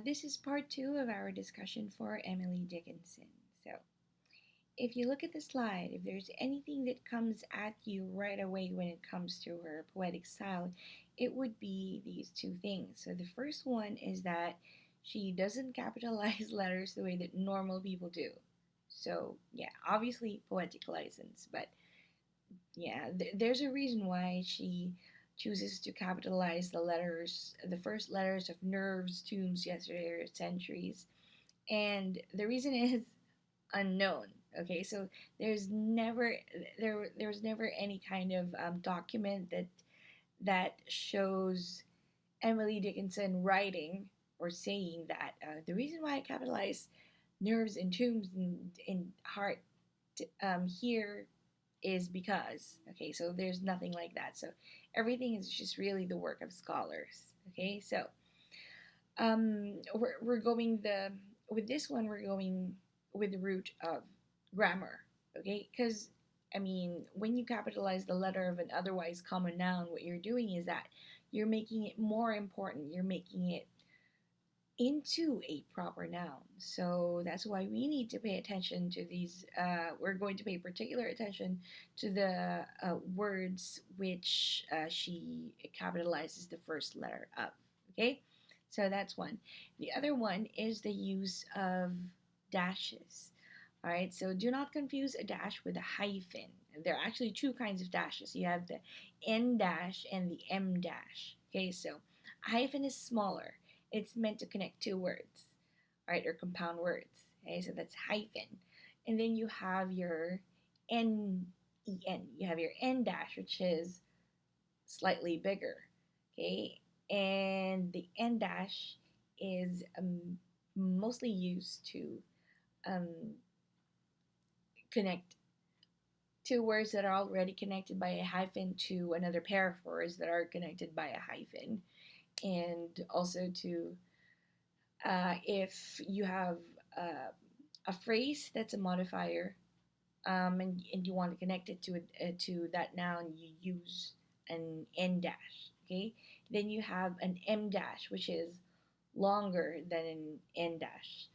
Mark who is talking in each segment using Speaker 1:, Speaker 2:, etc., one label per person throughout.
Speaker 1: This is part two of our discussion for Emily Dickinson. So, if you look at the slide, if there's anything that comes at you right away when it comes to her poetic style, it would be these two things. So, the first one is that she doesn't capitalize letters the way that normal people do. So, yeah, obviously poetic license, but yeah, there's a reason why she chooses to capitalize the letters, the first letters of nerves, tombs, yesterday, or centuries. And the reason is unknown. Okay, so there's never any kind of document that shows Emily Dickinson writing or saying that the reason why I capitalize nerves and tombs and heart here is because. Okay, so there's nothing like that. So everything is just really the work of scholars. Okay, so we're going the with this one we're going with the root of grammar. Okay, because I mean, when you capitalize the letter of an otherwise common noun, what you're doing is that you're making it more important. You're making it into a proper noun. So that's why we need to pay attention to these. We're going to pay particular attention to the words which she capitalizes the first letter of. Okay, so that's one. The other one is the use of dashes. All right, so do not confuse a dash with a hyphen. There are actually two kinds of dashes. You have the N dash and the M dash. Okay, so a hyphen is smaller. It's meant to connect two words, right, or compound words. Okay, so that's hyphen. And then you have your N-E-N. You have your N dash, which is slightly bigger. Okay, and the N dash is mostly used to um, connect two words that are already connected by a hyphen to another pair of words that are connected by a hyphen, and also to if you have a phrase that's a modifier, and you want to connect it to that noun, you use an N dash. Okay, then you have an M dash, which is longer than an N dash.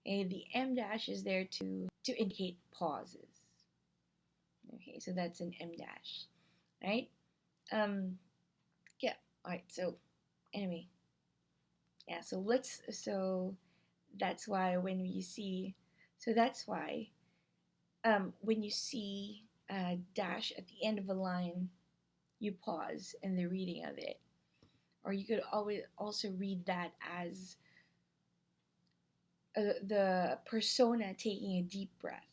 Speaker 1: And the M dash is there to indicate pauses. Okay, so that's an M dash, right? Um, yeah. All right. So anyway, yeah. So that's why when you see, so that's why when you see a dash at the end of a line, you pause in the reading of it. Or you could always also read that as the persona taking a deep breath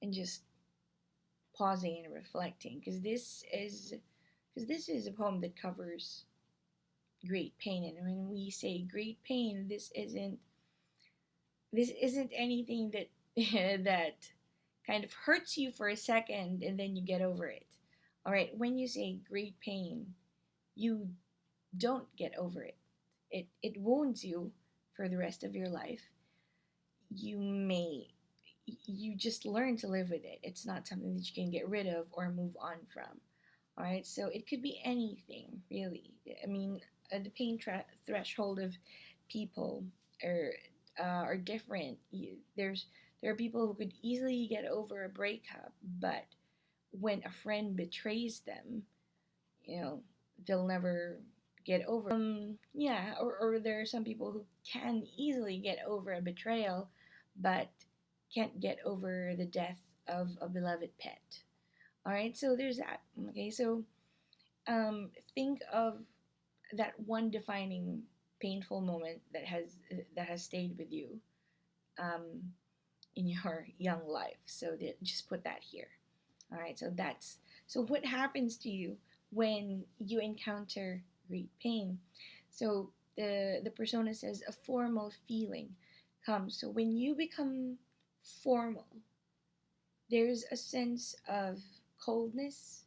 Speaker 1: and just pausing and reflecting, because this is a poem that covers great pain. And when we say great pain, this isn't anything that that kind of hurts you for a second and then you get over it. All right, when you say great pain, you don't get over it. It wounds you for the rest of your life. You just learn to live with it. It's not something that you can get rid of or move on from. All right, so it could be anything really. I mean, the pain threshold of people are are different. There are people who could easily get over a breakup, but when a friend betrays them, you know, they'll never get over. Yeah, or there are some people who can easily get over a betrayal, but can't get over the death of a beloved pet. All right, so there's that. Okay, so think of that one defining painful moment that has stayed with you um, in your young life. So just put that here. All right, so what happens to you when you encounter great pain? So the persona says a formal feeling comes. So when you become formal, there's a sense of coldness,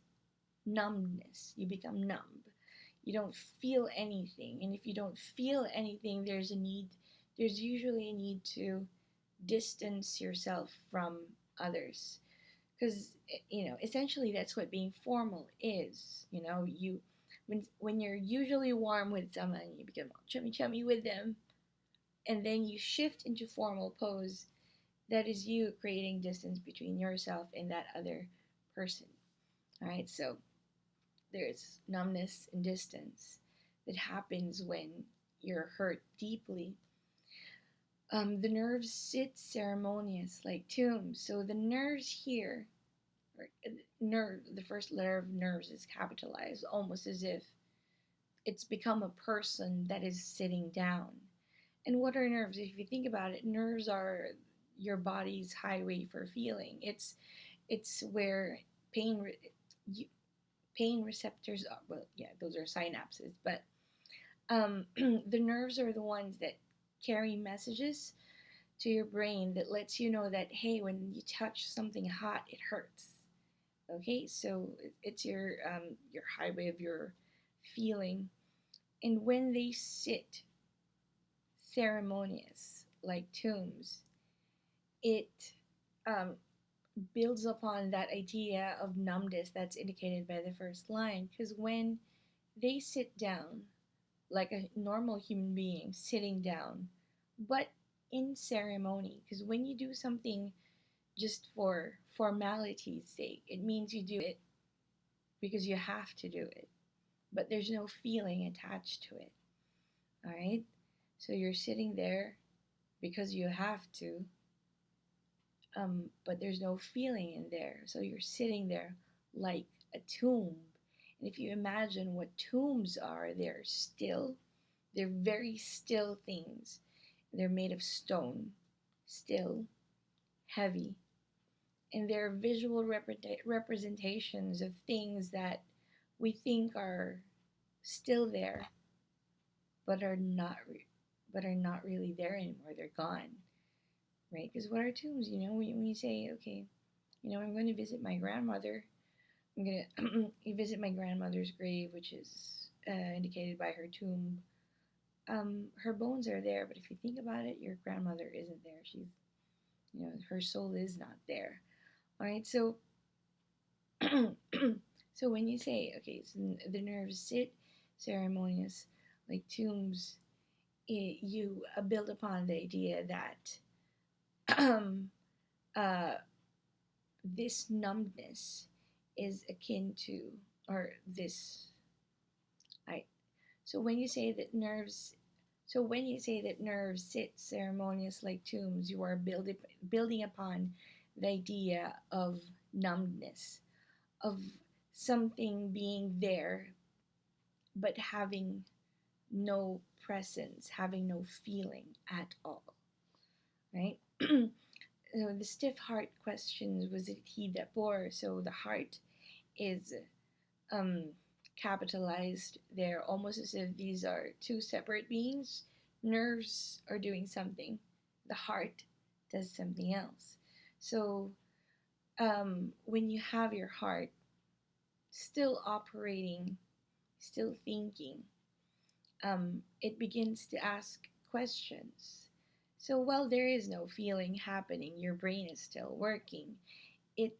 Speaker 1: numbness. You become numb. You don't feel anything. And if you don't feel anything, there's usually a need to distance yourself from others. Because, essentially that's what being formal is. You when you're usually warm with someone, you become chummy chummy with them. and then you shift into formal pose, that is you creating distance between yourself and that other person. All right, so there's numbness and distance that happens when you're hurt deeply. The nerves sit ceremonious like tombs. So the nerves here, or nerve, the first letter of nerves is capitalized, almost as if it's become a person that is sitting down. And what are nerves? If you think about it, nerves are your body's highway for feeling. It's where pain you, pain receptors are. Well, yeah, those are synapses, but the nerves are the ones that carry messages to your brain that lets you know that, hey, when you touch something hot, it hurts. Okay, so it's your highway of your feeling. And when they sit ceremonious like tombs, it um, builds upon that idea of numbness that's indicated by the first line. Because when they sit down like a normal human being sitting down, but in ceremony, because when you do something just for formality's sake, it means you do it because you have to do it, but there's no feeling attached to it. All right, so you're sitting there because you have to, but there's no feeling in there. So you're sitting there like a tomb. And if you imagine what tombs are, they're still, they're very still things. They're made of stone, still, heavy. And they're visual representations of things that we think are still there, but are not, but are not really there anymore. They're gone, right? Because what are tombs? You know, when you say, okay, you know, I'm going to visit my grandmother. I'm going to visit my grandmother's grave, which is indicated by her tomb. Her bones are there, but if you think about it, your grandmother isn't there. She's, you know, her soul is not there. All right, so so when you say, okay, so the nerves sit ceremonious like tombs, you build upon the idea that uh, this numbness is akin to, or this, I. So when you say that nerves, so when you say that nerves sit ceremonious like tombs, you are building upon the idea of numbness, of something being there but having no presence, having no feeling at all, right? So the stiff heart questions, was it he that bore? So the heart is um, capitalized there, almost as if these are two separate beings. Nerves are doing something, the heart does something else. So when you have your heart still operating, still thinking, it begins to ask questions. So while there is no feeling happening, your brain is still working. It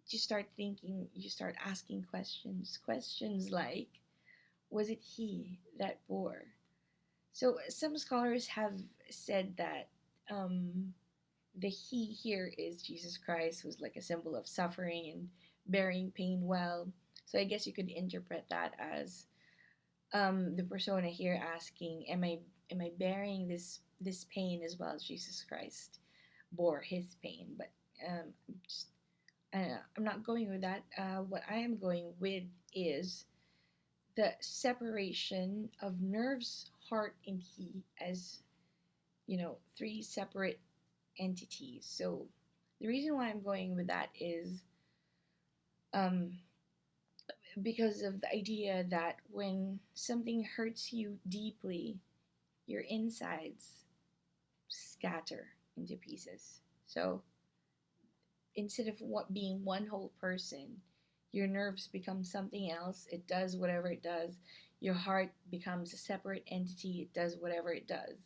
Speaker 1: You start thinking, you start asking questions. Questions like, was it he that bore? So some scholars have said that the he here is Jesus Christ, who's like a symbol of suffering and bearing pain well. So I guess you could interpret that as the persona here asking, am I bearing this pain as well as Jesus Christ bore his pain? But just I'm not going with that. What I am going with is the separation of nerves, heart, and he as, you know, three separate entities. So the reason why I'm going with that is um, because of the idea that when something hurts you deeply, your insides scatter into pieces. So instead of what being one whole person, your nerves become something else. It does whatever it does. Your heart becomes a separate entity. It does whatever it does.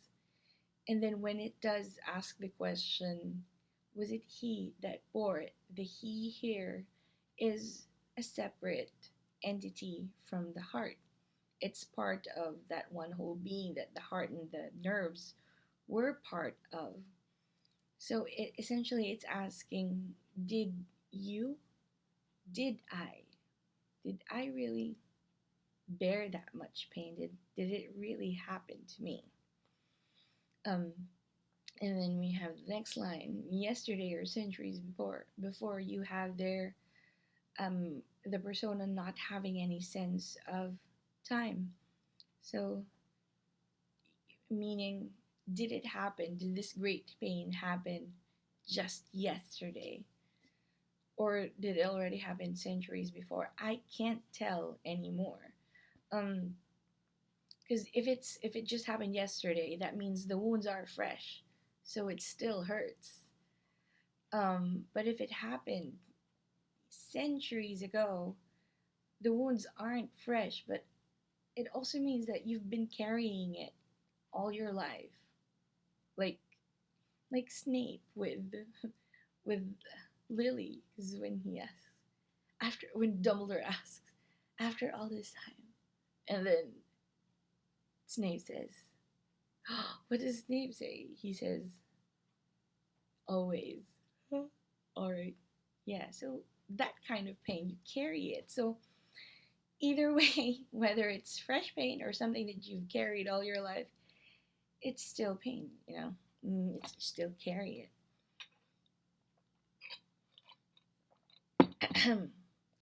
Speaker 1: And then when it does ask the question, was it he that bore it? The he here is a separate entity from the heart. it's part of that one whole being that the heart and the nerves were part of. So it essentially it's asking, did you, did I, did I really bear that much pain? Did it really happen to me? Um, and then we have the next line, yesterday or centuries before you have the persona not having any sense of time. So meaning, did it happen? Did this great pain happen just yesterday? Or did it already happen centuries before? I can't tell anymore. Um, because if it just happened yesterday, that means the wounds are fresh, so it still hurts. But if it happened centuries ago, the wounds aren't fresh, but it also means that you've been carrying it all your life, like Snape with Lily, because when he asks after when Dumbledore asks after all this time, and then Snape says, "What does Snape say?" He says, "Always." All right, yeah. So that kind of pain, you carry it. So either way, whether it's fresh pain or something that you've carried all your life, it's still pain. It's still carry it.